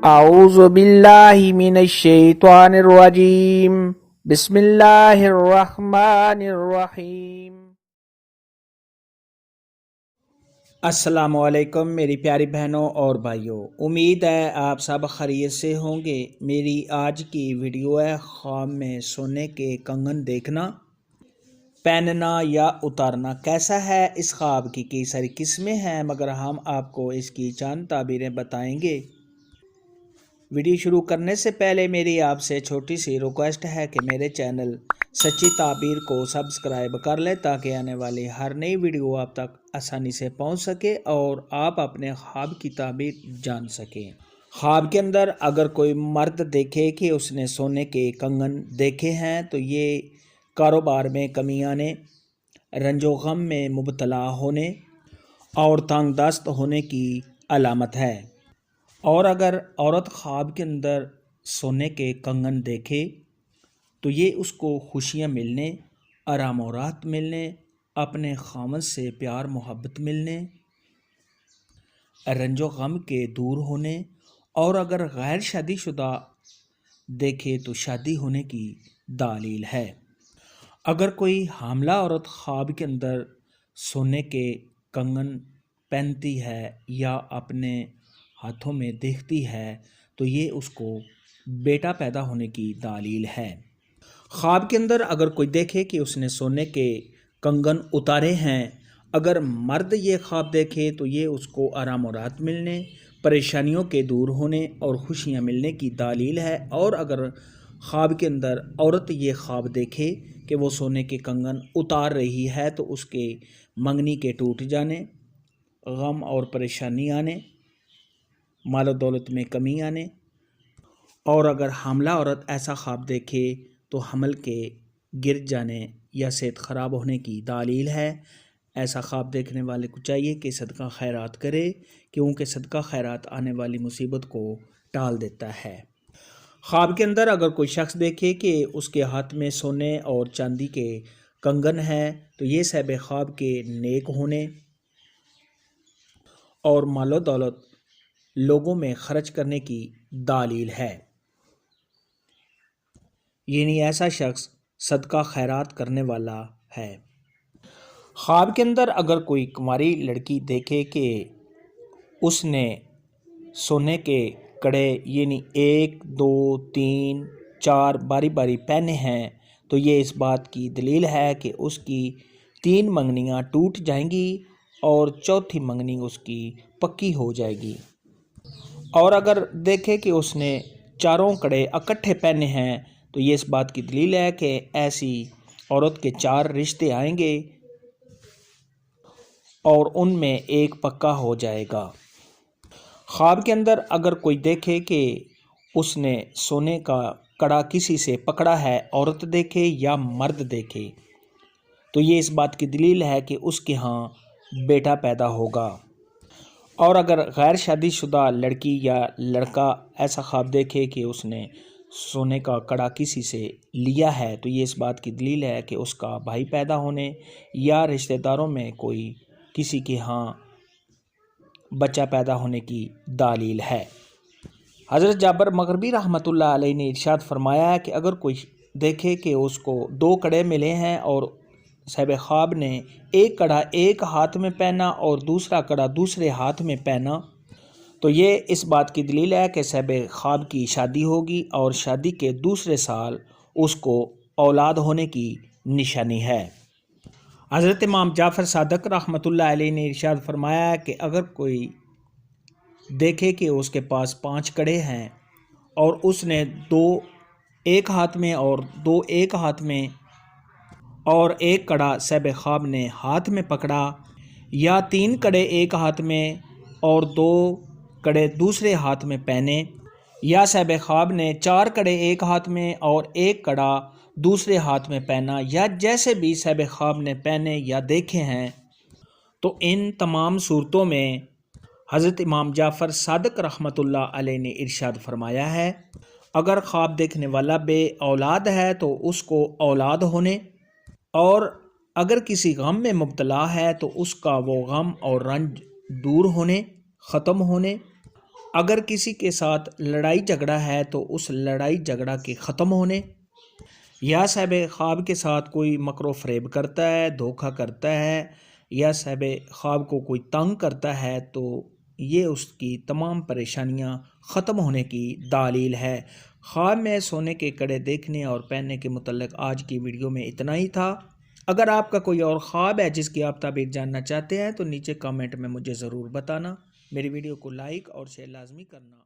اعوذ باللہ من الشیطان الرجیم بسم اللہ الرحمن الرحیم۔ السلام علیکم میری پیاری بہنوں اور بھائیوں، امید ہے آپ سب خیریت سے ہوں گے۔ میری آج کی ویڈیو ہے خواب میں سونے کے کنگن دیکھنا، پہننا یا اتارنا کیسا ہے۔ اس خواب کی کئی ساری قسمیں ہیں مگر ہم آپ کو اس کی چند تعبیریں بتائیں گے۔ ویڈیو شروع کرنے سے پہلے میری آپ سے چھوٹی سی ریکویسٹ ہے کہ میرے چینل سچی تعبیر کو سبسکرائب کر لیں تاکہ آنے والی ہر نئی ویڈیو آپ تک آسانی سے پہنچ سکے اور آپ اپنے خواب کی تعبیر جان سکیں۔ خواب کے اندر اگر کوئی مرد دیکھے کہ اس نے سونے کے کنگن دیکھے ہیں تو یہ کاروبار میں کمی آنے، رنج و غم میں مبتلا ہونے اور تنگ دست ہونے کی علامت ہے۔ اور اگر عورت خواب کے اندر سونے کے کنگن دیکھے تو یہ اس کو خوشیاں ملنے، آرام و راحت ملنے، اپنے خاوند سے پیار محبت ملنے، رنج و غم کے دور ہونے، اور اگر غیر شادی شدہ دیکھے تو شادی ہونے کی دلیل ہے۔ اگر کوئی حاملہ عورت خواب کے اندر سونے کے کنگن پہنتی ہے یا اپنے ہاتھوں میں دیکھتی ہے تو یہ اس کو بیٹا پیدا ہونے کی دلیل ہے۔ خواب کے اندر اگر کوئی دیکھے کہ اس نے سونے کے کنگن اتارے ہیں، اگر مرد یہ خواب دیکھے تو یہ اس کو آرام و راحت ملنے، پریشانیوں کے دور ہونے اور خوشیاں ملنے کی دلیل ہے۔ اور اگر خواب کے اندر عورت یہ خواب دیکھے کہ وہ سونے کے کنگن اتار رہی ہے تو اس کے منگنی کے ٹوٹ جانے، غم اور پریشانی آنے، مال و دولت میں کمی آنے، اور اگر حاملہ عورت ایسا خواب دیکھے تو حمل کے گر جانے یا صحت خراب ہونے کی دلیل ہے۔ ایسا خواب دیکھنے والے کو چاہیے کہ صدقہ خیرات کرے کیونکہ صدقہ خیرات آنے والی مصیبت کو ٹال دیتا ہے۔ خواب کے اندر اگر کوئی شخص دیکھے کہ اس کے ہاتھ میں سونے اور چاندی کے کنگن ہیں تو یہ صاحب خواب کے نیک ہونے اور مال و دولت لوگوں میں خرچ کرنے کی دلیل ہے، یعنی ایسا شخص صدقہ خیرات کرنے والا ہے۔ خواب کے اندر اگر کوئی کنواری لڑکی دیکھے کہ اس نے سونے کے کڑے یعنی 1 2 3 4 باری باری پہنے ہیں تو یہ اس بات کی دلیل ہے کہ اس کی 3 منگنیاں ٹوٹ جائیں گی اور چوتھی منگنی اس کی پکی ہو جائے گی۔ اور اگر دیکھے کہ اس نے چاروں کڑے اکٹھے پہنے ہیں تو یہ اس بات کی دلیل ہے کہ ایسی عورت کے 4 رشتے آئیں گے اور ان میں ایک پکا ہو جائے گا۔ خواب کے اندر اگر کوئی دیکھے کہ اس نے سونے کا کڑا کسی سے پکڑا ہے، عورت دیکھے یا مرد دیکھے تو یہ اس بات کی دلیل ہے کہ اس کے ہاں بیٹا پیدا ہوگا۔ اور اگر غیر شادی شدہ لڑکی یا لڑکا ایسا خواب دیکھے کہ اس نے سونے کا کڑا کسی سے لیا ہے تو یہ اس بات کی دلیل ہے کہ اس کا بھائی پیدا ہونے یا رشتہ داروں میں کوئی کسی کے ہاں بچہ پیدا ہونے کی دلیل ہے۔ حضرت جابر مغربی رحمۃ اللہ علیہ نے ارشاد فرمایا ہے کہ اگر کوئی دیکھے کہ اس کو 2 کڑے ملے ہیں اور صاحب خواب نے ایک کڑا ایک ہاتھ میں پہنا اور دوسرا کڑا دوسرے ہاتھ میں پہنا تو یہ اس بات کی دلیل ہے کہ صاحب خواب کی شادی ہوگی اور شادی کے دوسرے سال اس کو اولاد ہونے کی نشانی ہے۔ حضرت امام جعفر صادق رحمۃ اللہ علیہ نے ارشاد فرمایا ہے کہ اگر کوئی دیکھے کہ اس کے پاس 5 کڑے ہیں اور اس نے 2 ایک ہاتھ میں اور 2 ایک ہاتھ میں اور ایک کڑا صاحب خواب نے ہاتھ میں پکڑا، یا 3 کڑے ایک ہاتھ میں اور 2 کڑے دوسرے ہاتھ میں پہنے، یا صاحب خواب نے 4 کڑے ایک ہاتھ میں اور ایک کڑا دوسرے ہاتھ میں پہنا، یا جیسے بھی صاحب خواب نے پہنے یا دیکھے ہیں تو ان تمام صورتوں میں حضرت امام جعفر صادق رحمۃ اللہ علیہ نے ارشاد فرمایا ہے اگر خواب دیکھنے والا بے اولاد ہے تو اس کو اولاد ہونے، اور اگر کسی غم میں مبتلا ہے تو اس کا وہ غم اور رنج دور ہونے، ختم ہونے، اگر کسی کے ساتھ لڑائی جھگڑا ہے تو اس لڑائی جھگڑا کے ختم ہونے، یا صاحب خواب کے ساتھ کوئی مکر و فریب کرتا ہے، دھوکہ کرتا ہے، یا صاحب خواب کو کوئی تنگ کرتا ہے تو یہ اس کی تمام پریشانیاں ختم ہونے کی دلیل ہے۔ خواب میں سونے کے کڑے دیکھنے اور پہننے کے متعلق آج کی ویڈیو میں اتنا ہی تھا۔ اگر آپ کا کوئی اور خواب ہے جس کی آپ تعبیر جاننا چاہتے ہیں تو نیچے کامنٹ میں مجھے ضرور بتانا۔ میری ویڈیو کو لائک اور شیئر لازمی کرنا۔